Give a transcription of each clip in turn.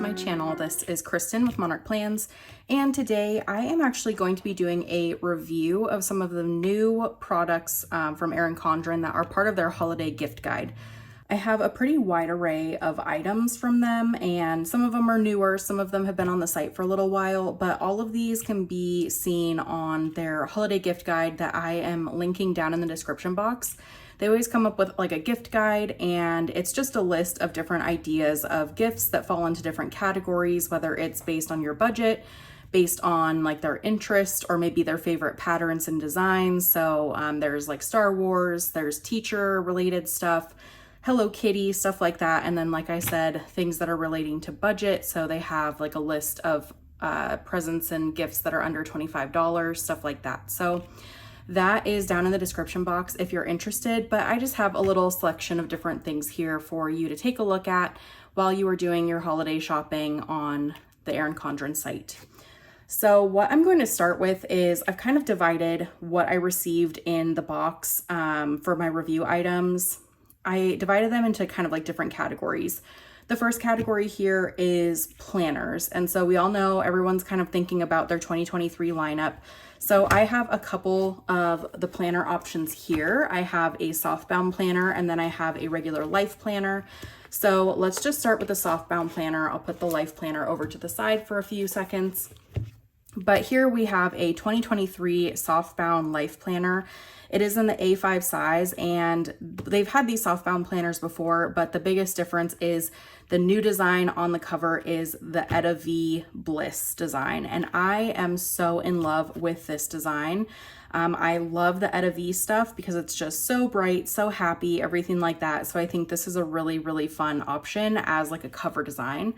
my channel. This is Kristen with Monarch Plans, and today I am actually going to be doing a review of some of the new products from Erin Condren that are part of their holiday gift guide. I have a pretty wide array of items from them, and some of them are newer, some of them have been on the site for a little while, but all of these can be seen on their holiday gift guide that I am linking down in the description box. They always come up with like a gift guide, and it's just a list of different ideas of gifts that fall into different categories, whether it's based on your budget, based on like their interest, or maybe their favorite patterns and designs. So there's like Star Wars, there's teacher related stuff, Hello Kitty, stuff like that. And then, like I said, things that are relating to budget. So they have like a list of presents and gifts that are under $25, stuff like that. So that is down in the description box if you're interested, but I just have a little selection of different things here for you to take a look at while you are doing your holiday shopping on the Erin Condren site. So what I'm going to start with is I've kind of divided what I received in the box for my review items. I divided them into kind of like different categories. The first category here is planners. And so we all know everyone's kind of thinking about their 2023 lineup. So I have a couple of the planner options here. I have a softbound planner, and then I have a regular life planner. So let's just start with the softbound planner. I'll put the life planner over to the side for a few seconds. But here we have a 2023 softbound life planner. It is in the A5 size, and they've had these softbound planners before, but the biggest difference is the new design on the cover is the Etta V Bliss design, and I am so in love with this design. I love the Etta V stuff because it's just so bright, so happy, everything like that. So I think this is a really, really fun option as like a cover design.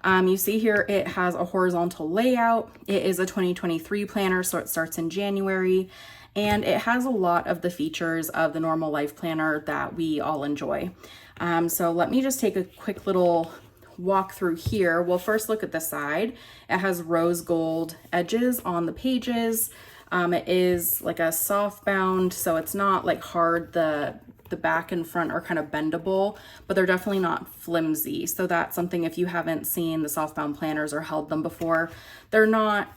You see here it has a horizontal layout. It is a 2023 planner, so it starts in January, and it has a lot of the features of the normal life planner that we all enjoy. So let me just take a quick little walk through here. We'll first look at the side. It has rose gold edges on the pages. It is like a soft bound, so it's not like hard. The back and front are kind of bendable, but they're definitely not flimsy. So that's something, if you haven't seen the softbound planners or held them before, they're not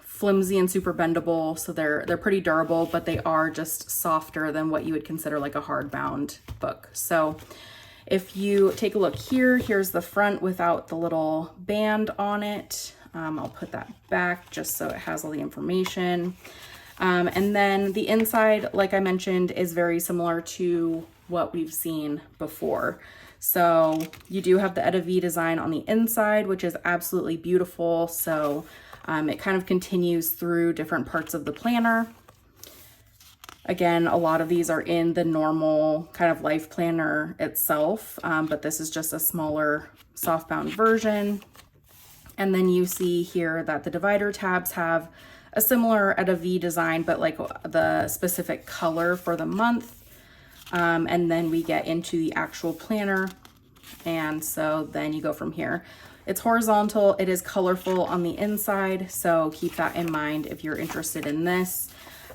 flimsy and super bendable. So they're pretty durable, but they are just softer than what you would consider like a hardbound book. So if you take a look here, here's the front without the little band on it. I'll put that back just so it has all the information. And then the inside, like I mentioned, is very similar to what we've seen before. So you do have the Etta V design on the inside, which is absolutely beautiful. So it kind of continues through different parts of the planner. Again, a lot of these are in the normal kind of life planner itself, but this is just a smaller softbound version. And then you see here that the divider tabs have a similar Etta V design, but like the specific color for the month. And then we get into the actual planner. And so then you go from here. It's horizontal, it is colorful on the inside, so keep that in mind if you're interested in this.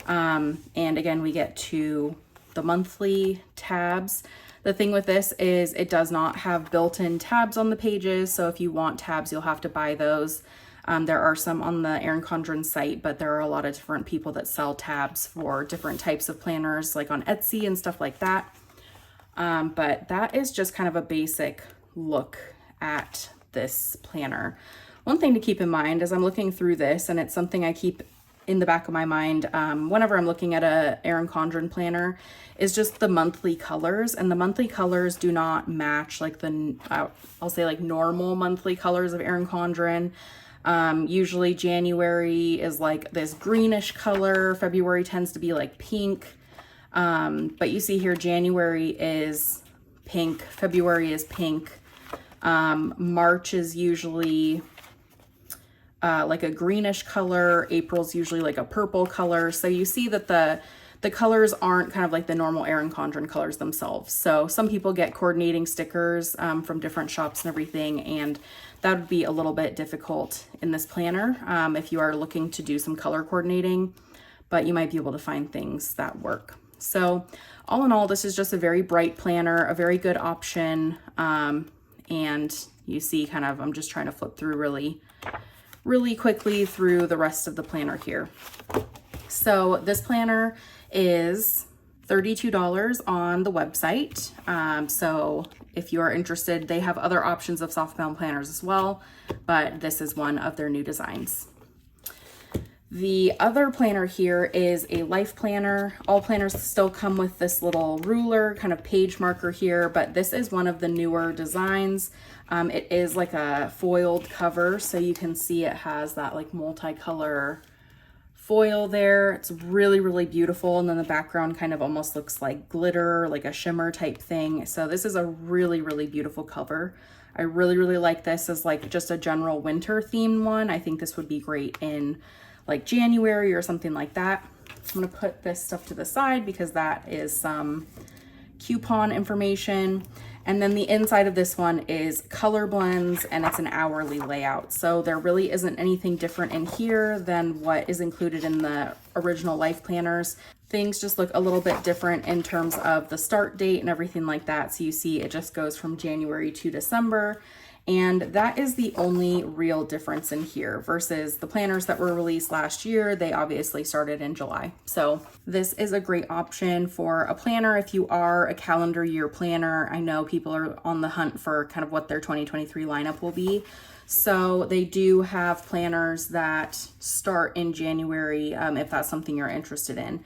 And again, we get to the monthly tabs. The thing with this is it does not have built-in tabs on the pages, so if you want tabs, you'll have to buy those. There are some on the Erin Condren site, but there are a lot of different people that sell tabs for different types of planners, like on Etsy and stuff like that. But that is just kind of a basic look at this planner. One thing to keep in mind as I'm looking through this, and it's something I keep in the back of my mind whenever I'm looking at a Erin Condren planner, is just the monthly colors. And the monthly colors do not match like the, I'll say like normal monthly colors of Erin Condren. Usually January is like this greenish color. February tends to be like pink. But you see here, January is pink. February is pink. March is usually like a greenish color. April's usually like a purple color. So you see that the colors aren't kind of like the normal Erin Condren colors themselves. So some people get coordinating stickers from different shops and everything, and that would be a little bit difficult in this planner if you are looking to do some color coordinating, but you might be able to find things that work. So all in all, this is just a very bright planner, a very good option. And you see kind of, I'm just trying to flip through really quickly through the rest of the planner here. So this planner is $32 on the website. So if you are interested, they have other options of softbound planners as well, but this is one of their new designs. The other planner here is a life planner. All planners still come with this little ruler, kind of page marker here, but this is one of the newer designs. It is like a foiled cover, so you can see it has that like multicolor foil there. It's really beautiful, and then the background kind of almost looks like glitter, like a shimmer type thing. So this is a really beautiful cover. I really like this as like just a general winter themed one. I think this would be great in like January or something like that. I'm gonna put this stuff to the side because that is some coupon information. And then the inside of this one is color blends, and it's an hourly layout. So there really isn't anything different in here than what is included in the original life planners. Things just look a little bit different in terms of the start date and everything like that. So you see it just goes from January to December. And that is the only real difference in here versus the planners that were released last year. They obviously started in July. So this is a great option for a planner if you are a calendar year planner. I know people are on the hunt for kind of what their 2023 lineup will be. So they do have planners that start in January if that's something you're interested in.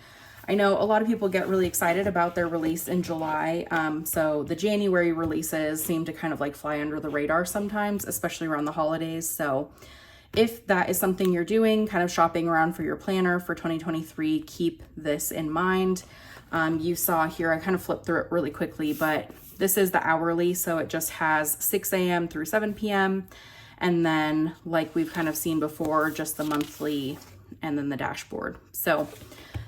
I know a lot of people get really excited about their release in July. So the January releases seem to kind of like fly under the radar sometimes, especially around the holidays. So if that is something you're doing, kind of shopping around for your planner for 2023, keep this in mind. You saw here, I kind of flipped through it really quickly, but this is the hourly. So it just has 6 a.m. through 7 p.m. And then like we've kind of seen before, just the monthly and then the dashboard. So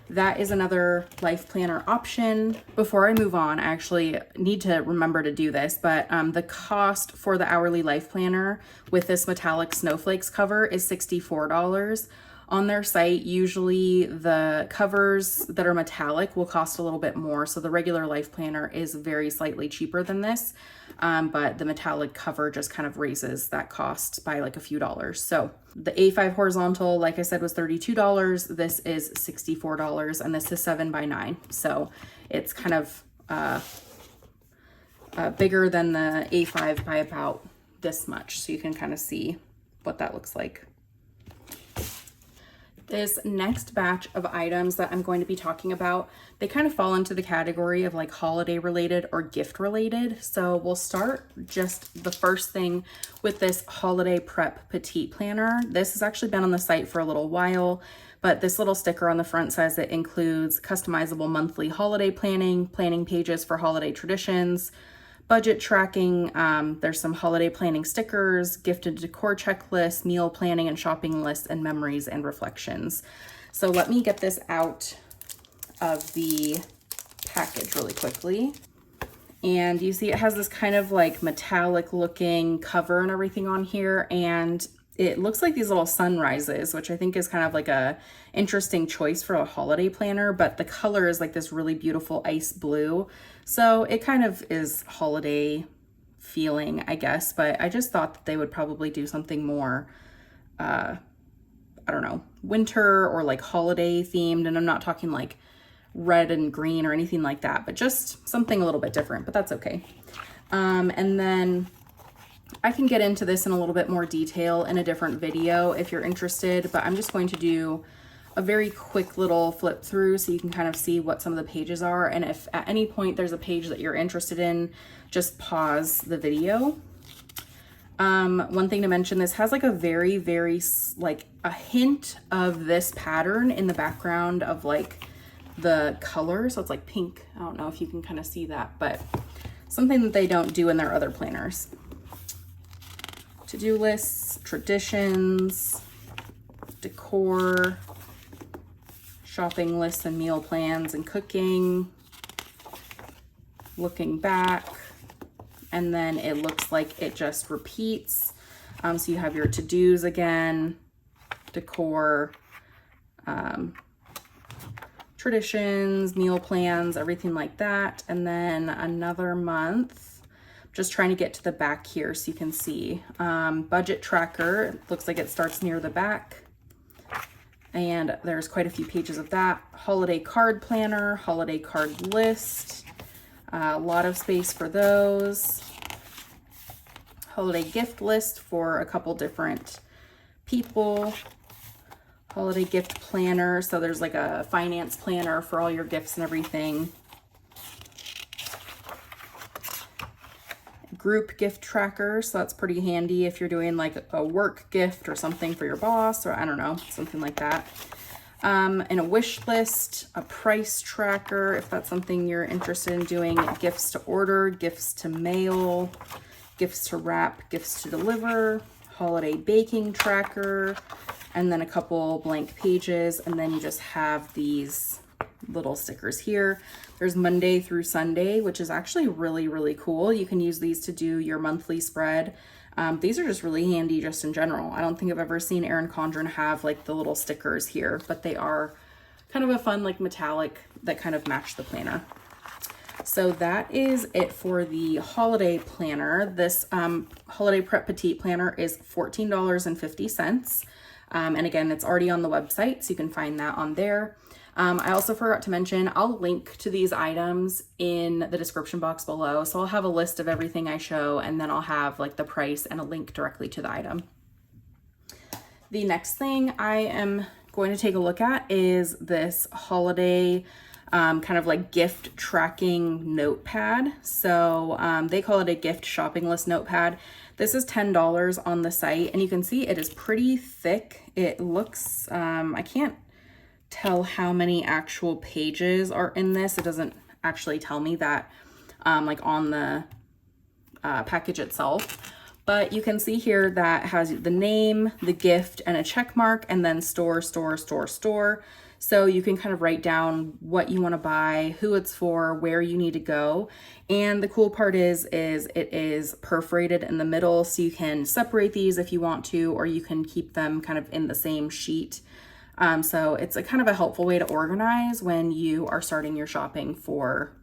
that is another life planner option. Before I move on, I actually need to remember to do this, but the cost for the hourly life planner with this metallic snowflakes cover is $64. On their site, usually the covers that are metallic will cost a little bit more. So the regular life planner is very slightly cheaper than this, but the metallic cover just kind of raises that cost by like a few dollars. So the A5 horizontal, like I said, was $32. This is $64, and this is 7x9. So it's kind of bigger than the A5 by about this much. So you can kind of see what that looks like. This next batch of items that I'm going to be talking about, they kind of fall into the category of like holiday related or gift related. So we'll start just the first thing with this holiday prep petite planner. This has actually been on the site for a little while, but this little sticker on the front says it includes customizable monthly holiday planning pages for holiday traditions, budget tracking, there's some holiday planning stickers, gifted decor checklists, meal planning and shopping lists, and memories and reflections. So let me get this out of the package really quickly. And you see it has this kind of like metallic looking cover and everything on here, and it looks like these little sunrises, which I think is kind of like a interesting choice for a holiday planner, but the color is like this really beautiful ice blue. So it kind of is holiday feeling, I guess, but I just thought that they would probably do something more, I don't know, winter or like holiday themed. And I'm not talking like red and green or anything like that, but just something a little bit different, but that's okay. And then I can get into this in a little bit more detail in a different video if you're interested, but I'm just going to do a very quick little flip through so you can kind of see what some of the pages are. And if at any point there's a page that you're interested in, just pause the video. One thing to mention, this has like a very like a hint of this pattern in the background of like the color. So it's like pink. I don't know if you can kind of see that, but something that they don't do in their other planners. To-do lists, traditions, decor, shopping lists and meal plans and cooking, looking back, and then it looks like it just repeats. So you have your to-dos again, decor, traditions, meal plans, everything like that. And then another month, I'm Just trying to get to the back here so you can see. Budget tracker, it looks like it starts near the back. And there's quite a few pages of that. Holiday card planner, holiday card list, a lot of space for those. Holiday gift list for a couple different people. Holiday gift planner, so there's like a finance planner for all your gifts and everything. Group gift tracker, so that's pretty handy if you're doing like a work gift or something for your boss, or I don't know, something like that. And a wish list, a price tracker if that's something you're interested in doing, gifts to order, gifts to mail, gifts to wrap, gifts to deliver, holiday baking tracker, and then a couple blank pages, and then you just have these little stickers here. There's Monday through Sunday, which is actually really, really cool. You can use these to do your monthly spread. These are just really handy just in general. I don't think I've ever seen Erin Condren have like the little stickers here, but they are kind of a fun like metallic that kind of match the planner. So that is it for the holiday planner. This holiday prep petite planner is $14.50. And again, it's already on the website, so you can find that on there. I also forgot to mention, I'll link to these items in the description box below. So I'll have a list of everything I show, and then I'll have like the price and a link directly to the item. The next thing I am going to take a look at is this holiday kind of like gift tracking notepad. So they call it a gift shopping list notepad. This is $10 on the site, and you can see it is pretty thick. It looks, I can't tell how many actual pages are in this. It doesn't actually tell me that like on the package itself, but you can see here that has the name, the gift, and a check mark, and then store. So you can kind of write down what you want to buy, who it's for, where you need to go. And the cool part is it is perforated in the middle, so you can separate these if you want to, or you can keep them kind of in the same sheet. So it's a kind of a helpful way to organize when you are starting your shopping for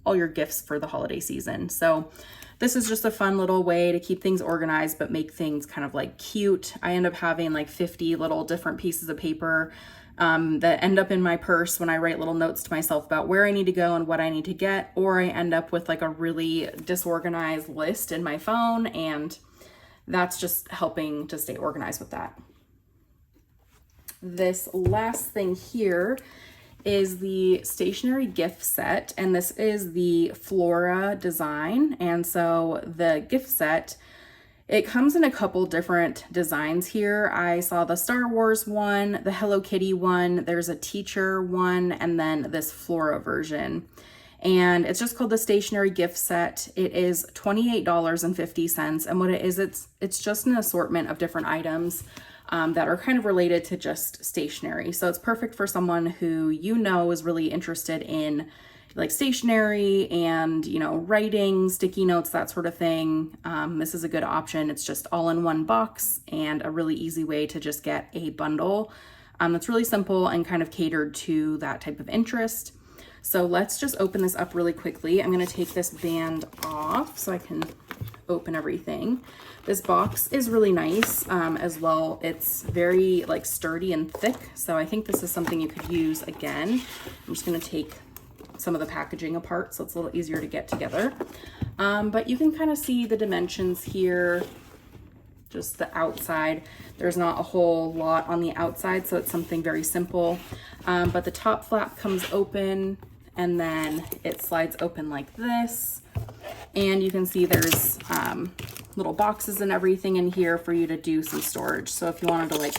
all your gifts for the holiday season. So this is just a fun little way to keep things organized, but make things kind of like cute. I end up having like 50 little different pieces of paper that end up in my purse when I write little notes to myself about where I need to go and what I need to get, or I end up with like a really disorganized list in my phone, and that's just helping to stay organized with that. This last thing here is the stationery gift set, and this is the Flora design. And so the gift set, it comes in a couple different designs here. I saw the Star Wars one, the Hello Kitty one, there's a teacher one, and then this Flora version. And it's just called the stationery gift set. It is $28.50, and what it is, it's just an assortment of different items that are kind of related to just stationery. So it's perfect for someone who you know is really interested in like stationery and, you know, writing, sticky notes, that sort of thing. This is a good option. It's just all in one box and a really easy way to just get a bundle that's really simple and kind of catered to that type of interest. So let's just open this up really quickly. I'm going to take this band off so I can open everything. This box is really nice as well. It's very like sturdy and thick, so I think this is something you could use again. I'm just going to take some of the packaging apart so it's a little easier to get together. But you can kind of see the dimensions here, just the outside. There's not a whole lot on the outside, so it's something very simple. But the top flap comes open, and then it slides open like this. And you can see there's little boxes and everything in here for you to do some storage. So if you wanted to like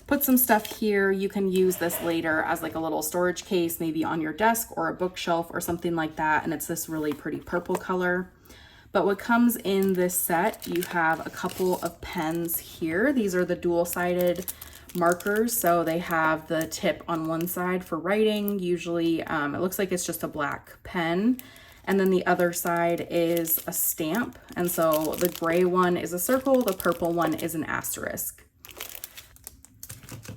put some stuff here, you can use this later as like a little storage case, maybe on your desk or a bookshelf or something like that. And it's this really pretty purple color. But what comes in this set, you have a couple of pens here. These are the dual-sided markers. So they have the tip on one side for writing. Usually it looks like it's just a black pen. And then the other side is a stamp. And so the gray one is a circle, the purple one is an asterisk.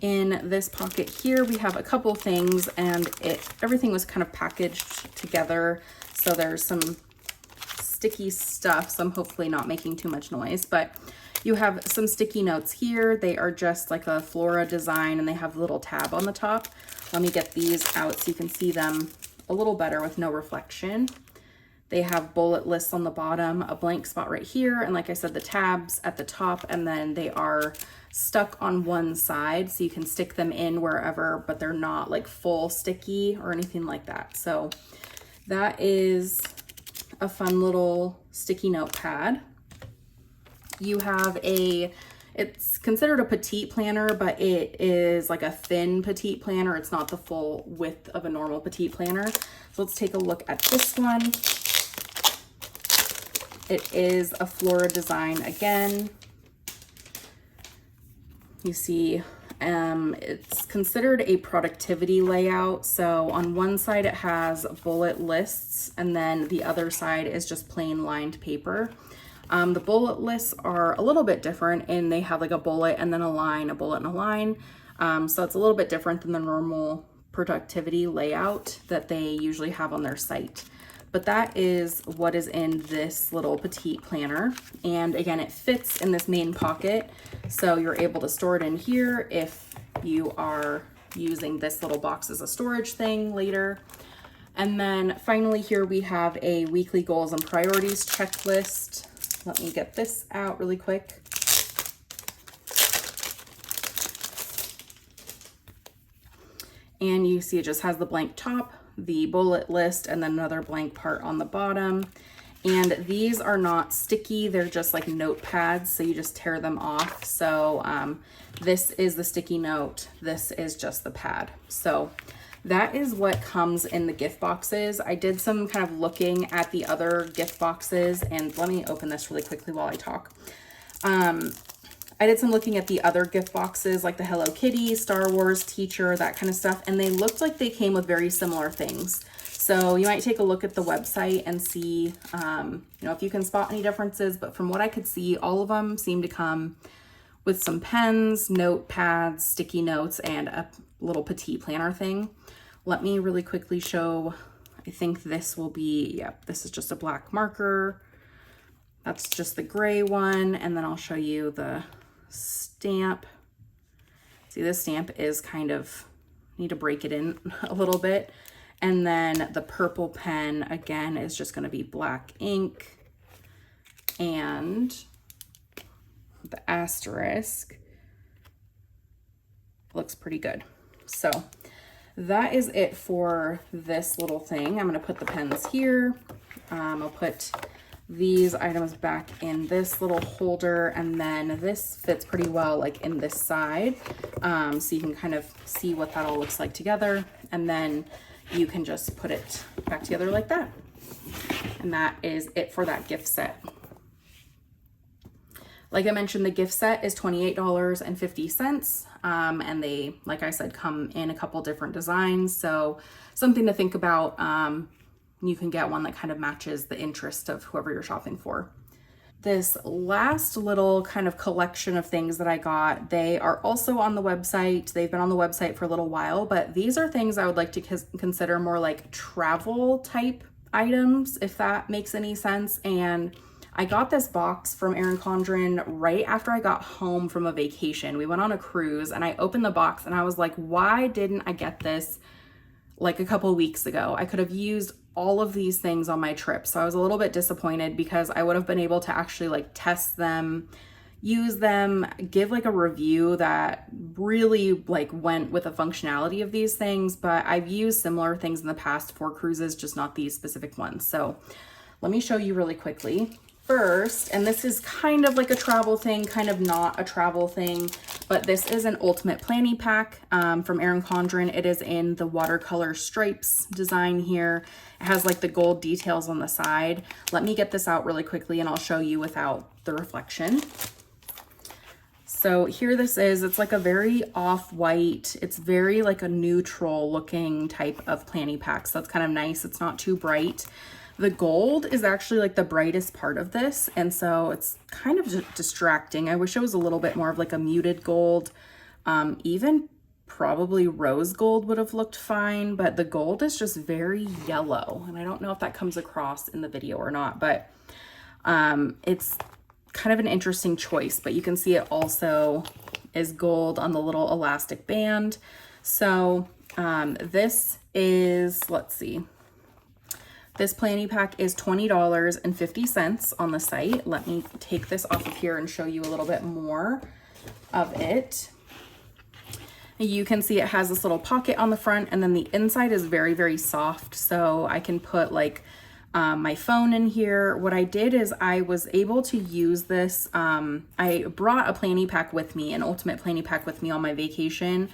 In this pocket here, we have a couple things, and everything was kind of packaged together. So there's some sticky stuff, so I'm hopefully not making too much noise, but you have some sticky notes here. They are just like a flora design and they have a little tab on the top. Let me get these out so you can see them a little better with no reflection. They have bullet lists on the bottom, a blank spot right here, and like I said, the tabs at the top, and then they are stuck on one side so you can stick them in wherever, but they're not like full sticky or anything like that. So that is a fun little sticky notepad. You have it's considered a petite planner, but it is like a thin petite planner. It's not the full width of a normal petite planner. So let's take a look at this one. It is a flora design again. You see, it's considered a productivity layout. So on one side it has bullet lists, and then the other side is just plain lined paper. The bullet lists are a little bit different, and they have like a bullet and then a line, a bullet and a line. So it's a little bit different than the normal productivity layout that they usually have on their site. But that is what is in this little petite planner. And again, it fits in this main pocket. So you're able to store it in here if you are using this little box as a storage thing later. And then finally here we have a weekly goals and priorities checklist. Let me get this out really quick. And you see it just has the blank top, the bullet list, and then another blank part on the bottom. And these are not sticky, they're just like notepads, so you just tear them off. So this is the sticky note, this is just the pad. So that is what comes in the gift boxes. I did some kind of looking at the other gift boxes, and let me open this really quickly while I talk. I did some looking at the other gift boxes, like the Hello Kitty, Star Wars, Teacher, that kind of stuff, and they looked like they came with very similar things. So you might take a look at the website and see, if you can spot any differences, but from what I could see, all of them seem to come with some pens, notepads, sticky notes, and a little petite planner thing. Let me really quickly show, I think this will be, yep, this is just a black marker. That's just the gray one, and then I'll show you the stamp. See, this stamp is kind of, need to break it in a little bit. And then the purple pen, again, is just gonna be black ink. And the asterisk looks pretty good. So that is it for this little thing. I'm gonna put the pens here. I'll put these items back in this little holder, and then this fits pretty well like in this side. So you can kind of see what that all looks like together, and then you can just put it back together like that. And that is it for that gift set. Like I mentioned, the gift set is $28.50. And they, like I said, come in a couple different designs. So something to think about. You can get one that kind of matches the interest of whoever you're shopping for. This last little kind of collection of things that I got, they are also on the website. They've been on the website for a little while, but these are things I would like to consider more like travel type items, if that makes any sense. And I got this box from Erin Condren right after I got home from a vacation. We went on a cruise, and I opened the box and I was like, why didn't I get this like a couple weeks ago? I could have used all of these things on my trip. So I was a little bit disappointed because I would have been able to actually like test them, use them, give like a review that really like went with the functionality of these things. But I've used similar things in the past for cruises, just not these specific ones. So let me show you really quickly. First, and this is kind of like a travel thing, kind of not a travel thing, but this is an ultimate planning pack from Erin Condren. It is in the watercolor stripes design here. It has like the gold details on the side. Let me get this out really quickly and I'll show you without the reflection. So here this is, it's like a very off-white, it's very like a neutral looking type of planning pack. So that's kind of nice. It's not too bright. The gold is actually like the brightest part of this, and so it's kind of distracting. I wish it was a little bit more of like a muted gold, even probably rose gold would have looked fine, but the gold is just very yellow. And I don't know if that comes across in the video or not, but it's kind of an interesting choice, but you can see it also is gold on the little elastic band. So this is, let's see, this planny pack is $20.50 on the site. Let me take this off of here and show you a little bit more of it. You can see it has this little pocket on the front, and then the inside is very, very soft. So I can put like my phone in here. What I did is I was able to use this. I brought a planny pack with me, an ultimate planny pack with me on my vacation.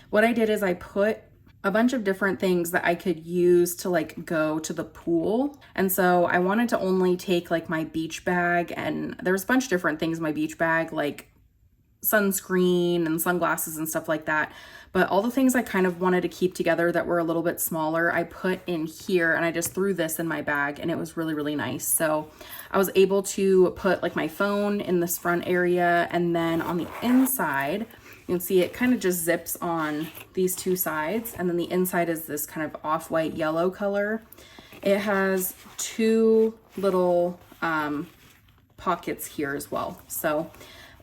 What I did is I put a bunch of different things that I could use to like go to the pool. And so I wanted to only take like my beach bag, and there's a bunch of different things in my beach bag, like sunscreen and sunglasses and stuff like that. But all the things I kind of wanted to keep together that were a little bit smaller, I put in here, and I just threw this in my bag, and it was really, really nice. So I was able to put like my phone in this front area, and then on the inside, you can see it kind of just zips on these two sides, and then the inside is this kind of off-white yellow color. It has two little pockets here as well. So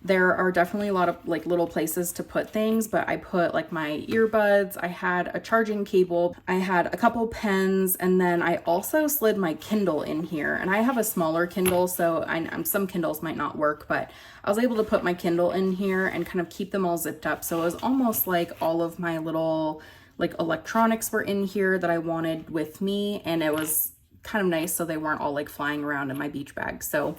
there are definitely a lot of like little places to put things, but I put like my earbuds, I had a charging cable, I had a couple pens, and then I also slid my Kindle in here. And I have a smaller Kindle, so some Kindles might not work, but I was able to put my Kindle in here and kind of keep them all zipped up. So it was almost like all of my little like electronics were in here that I wanted with me, and it was kind of nice so they weren't all like flying around in my beach bag. So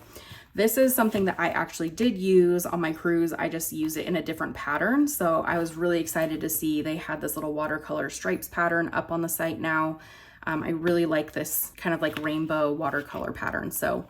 this is something that I actually did use on my cruise. I just used it in a different pattern. So I was really excited to see they had this little watercolor stripes pattern up on the site now. I really like this kind of like rainbow watercolor pattern. So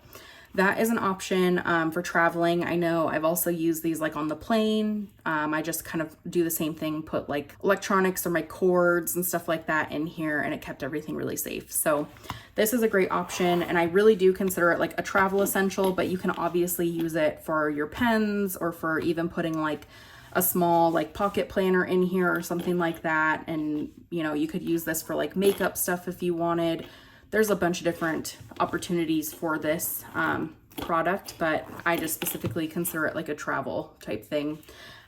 that is an option for traveling. I know I've also used these like on the plane. I just kind of do the same thing, put like electronics or my cords and stuff like that in here, and it kept everything really safe. So this is a great option, and I really do consider it like a travel essential, but you can obviously use it for your pens or for even putting like a small like pocket planner in here or something like that. And you know, you could use this for like makeup stuff if you wanted. There's a bunch of different opportunities for this product, but I just specifically consider it like a travel type thing.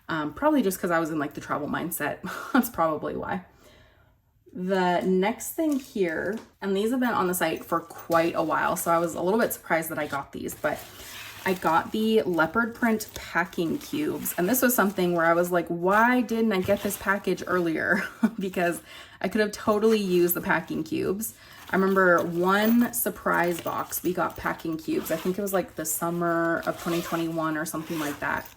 Probably just because I was in like the travel mindset. That's probably why. The next thing here, and these have been on the site for quite a while, so I was a little bit surprised that I got these, but I got the leopard print packing cubes. And this was something where I was like, why didn't I get this package earlier? Because I could have totally used the packing cubes. I remember one surprise box, we got packing cubes. I think it was like the summer of 2021 or something like that.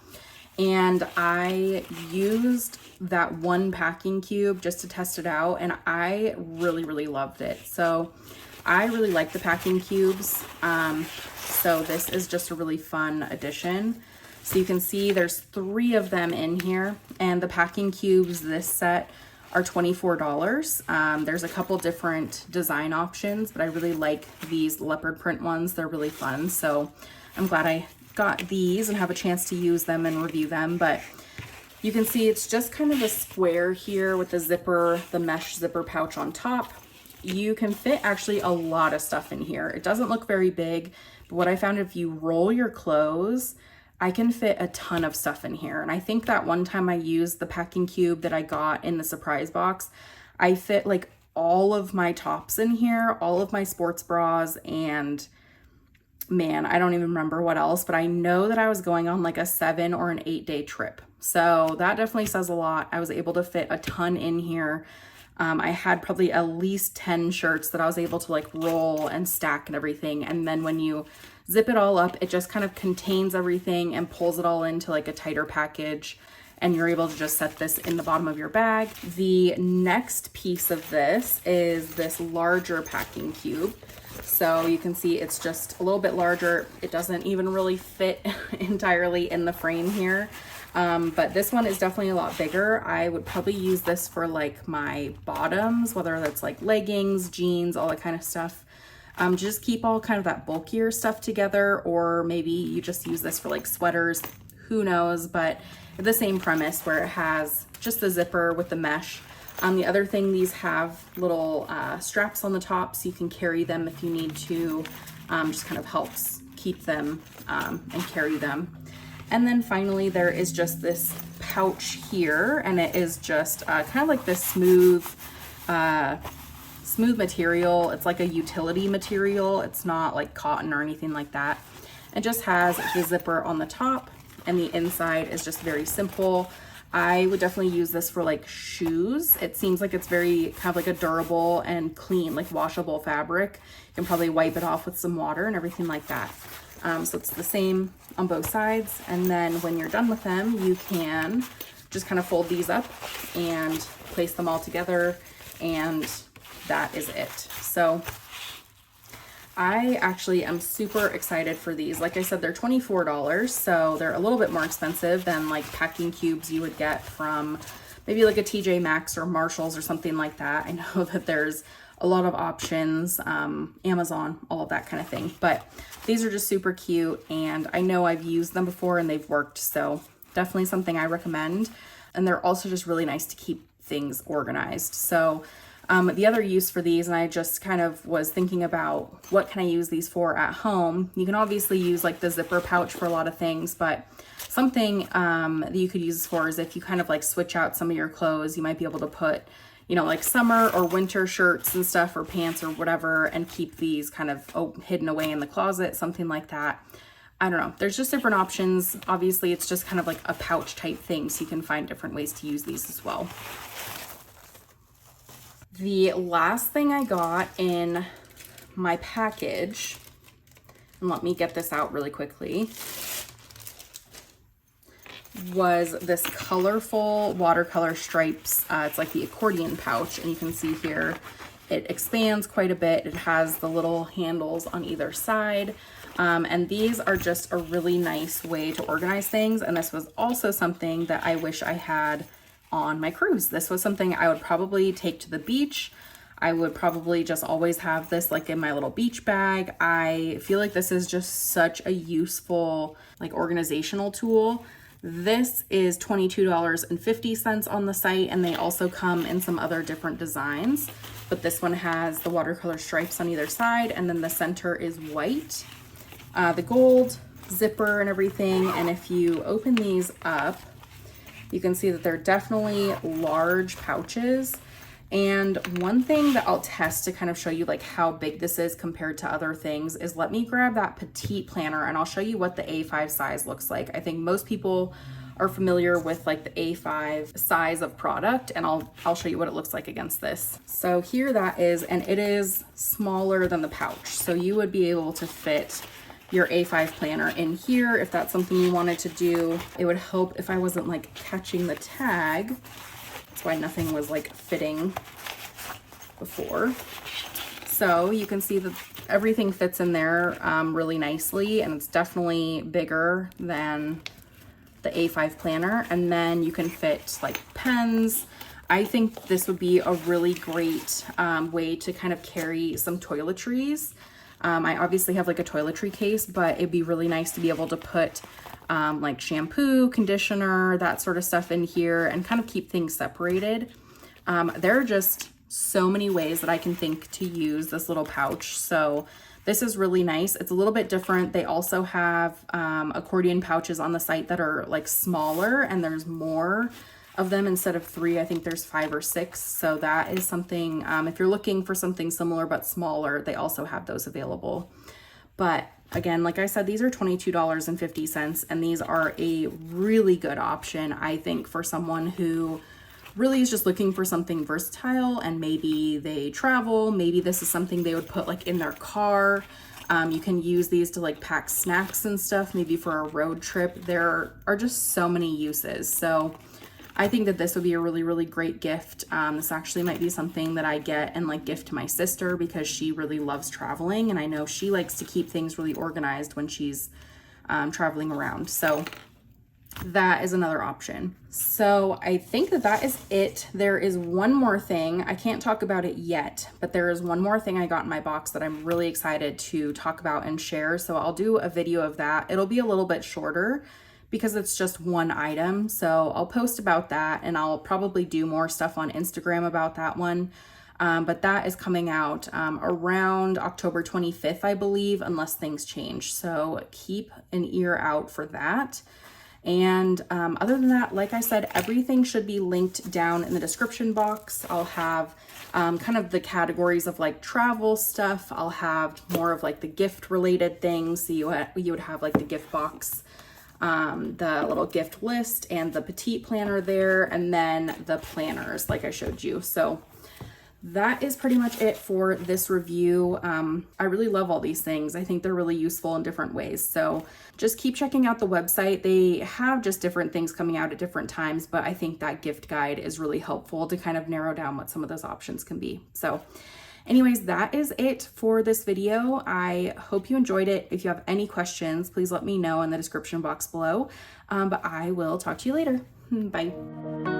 And I used that one packing cube just to test it out, and I really, really loved it. So I really like the packing cubes. So this is just a really fun addition. So you can see there's 3 of them in here, and the packing cubes, this set, are $24. There's a couple different design options, but I really like these leopard print ones. They're really fun. So I'm glad I got these and have a chance to use them and review them. But you can see it's just kind of a square here with the zipper, the mesh zipper pouch on top. You can fit actually a lot of stuff in here. It doesn't look very big, but what I found, if you roll your clothes, I can fit a ton of stuff in here. And I think that one time I used the packing cube that I got in the surprise box, I fit like all of my tops in here, all of my sports bras, and man, I don't even remember what else, but I know that I was going on like a 7 or an 8 day trip. So that definitely says a lot. I was able to fit a ton in here. I had probably at least 10 shirts that I was able to like roll and stack and everything. And then when you zip it all up, it just kind of contains everything and pulls it all into like a tighter package. And you're able to just set this in the bottom of your bag. The next piece of this is this larger packing cube. So you can see it's just a little bit larger. It doesn't even really fit entirely in the frame here. But this one is definitely a lot bigger. I would probably use this for like my bottoms, whether that's like leggings, jeans, all that kind of stuff. Just keep all kind of that bulkier stuff together, or maybe you just use this for like sweaters, who knows, but the same premise where it has just the zipper with the mesh. The other thing, these have little straps on the top so you can carry them if you need to. Just kind of helps keep them and carry them. And then finally, there is just this pouch here, and it is just kind of like this smooth material. It's like a utility material. It's not like cotton or anything like that. It just has the zipper on the top, and the inside is just very simple. I would definitely use this for like shoes. It seems like it's very kind of like a durable and clean, like washable fabric. You can probably wipe it off with some water and everything like that. So it's the same on both sides. And then when you're done with them, you can just kind of fold these up and place them all together, and that is it. So I actually am super excited for these. Like I said, they're $24, so they're a little bit more expensive than like packing cubes you would get from maybe like a TJ Maxx or Marshalls or something like that. I know that there's a lot of options, Amazon, all of that kind of thing, but these are just super cute, and I know I've used them before and they've worked, so definitely something I recommend. And they're also just really nice to keep things organized. So the other use for these, and I just kind of was thinking about what can I use these for at home. You can obviously use like the zipper pouch for a lot of things, but something that you could use this for is if you kind of like switch out some of your clothes, you might be able to put, you know, like summer or winter shirts and stuff, or pants or whatever, and keep these kind of hidden away in the closet, something like that. I don't know. There's just different options. Obviously, it's just kind of like a pouch type thing, so you can find different ways to use these as well. The last thing I got in my package, and let me get this out really quickly, was this colorful watercolor stripes. It's like the accordion pouch, and you can see here it expands quite a bit. It has the little handles on either side, and these are just a really nice way to organize things. And this was also something that I wish I had on my cruise. This was something I would probably take to the beach. I would probably just always have this like in my little beach bag. I feel like this is just such a useful like organizational tool. This is $22.50 on the site, and they also come in some other different designs, but this one has the watercolor stripes on either side, and then the center is white. The gold zipper and everything, and if you open these up, you can see that they're definitely large pouches. And one thing that I'll test to kind of show you like how big this is compared to other things is, let me grab that petite planner and I'll show you what the A5 size looks like. I think most people are familiar with like the A5 size of product, and I'll show you what it looks like against this. So here that is, and it is smaller than the pouch. So you would be able to fit your A5 planner in here if that's something you wanted to do. It would help if I wasn't like catching the tag. That's why nothing was like fitting before. So you can see that everything fits in there really nicely, and it's definitely bigger than the A5 planner. And then you can fit like pens. I think this would be a really great way to kind of carry some toiletries. I obviously have like a toiletry case, but it'd be really nice to be able to put like shampoo, conditioner, that sort of stuff in here, and kind of keep things separated. There are just so many ways that I can think to use this little pouch. So this is really nice. It's a little bit different. They also have accordion pouches on the site that are like smaller, and there's more of them instead of 3. I think there's 5 or 6. So that is something, if you're looking for something similar but smaller, they also have those available. But again, like I said, these are $22.50, and these are a really good option, I think, for someone who really is just looking for something versatile, and maybe they travel, maybe this is something they would put like in their car. You can use these to like pack snacks and stuff, maybe for a road trip. There are just so many uses. So I think that this would be a really, really great gift. This actually might be something that I get and like gift to my sister, because she really loves traveling, and I know she likes to keep things really organized when she's traveling around. So that is another option. So I think that that is it. There is one more thing. I can't talk about it yet, but there is one more thing I got in my box that I'm really excited to talk about and share. So I'll do a video of that. It'll be a little bit shorter because it's just one item. So I'll post about that, and I'll probably do more stuff on Instagram about that one. But that is coming out around October 25th, I believe, unless things change. So keep an ear out for that. And other than that, like I said, everything should be linked down in the description box. I'll have kind of the categories of like travel stuff. I'll have more of like the gift related things. So you would have like the gift box, the little gift list, and the petite planner there, and then the planners like I showed you. So that is pretty much it for this review. I really love all these things. I think they're really useful in different ways. So just keep checking out the website. They have just different things coming out at different times, but I think that gift guide is really helpful to kind of narrow down what some of those options can be. So anyways, that is it for this video. I hope you enjoyed it. If you have any questions, please let me know in the description box below. But I will talk to you later. Bye.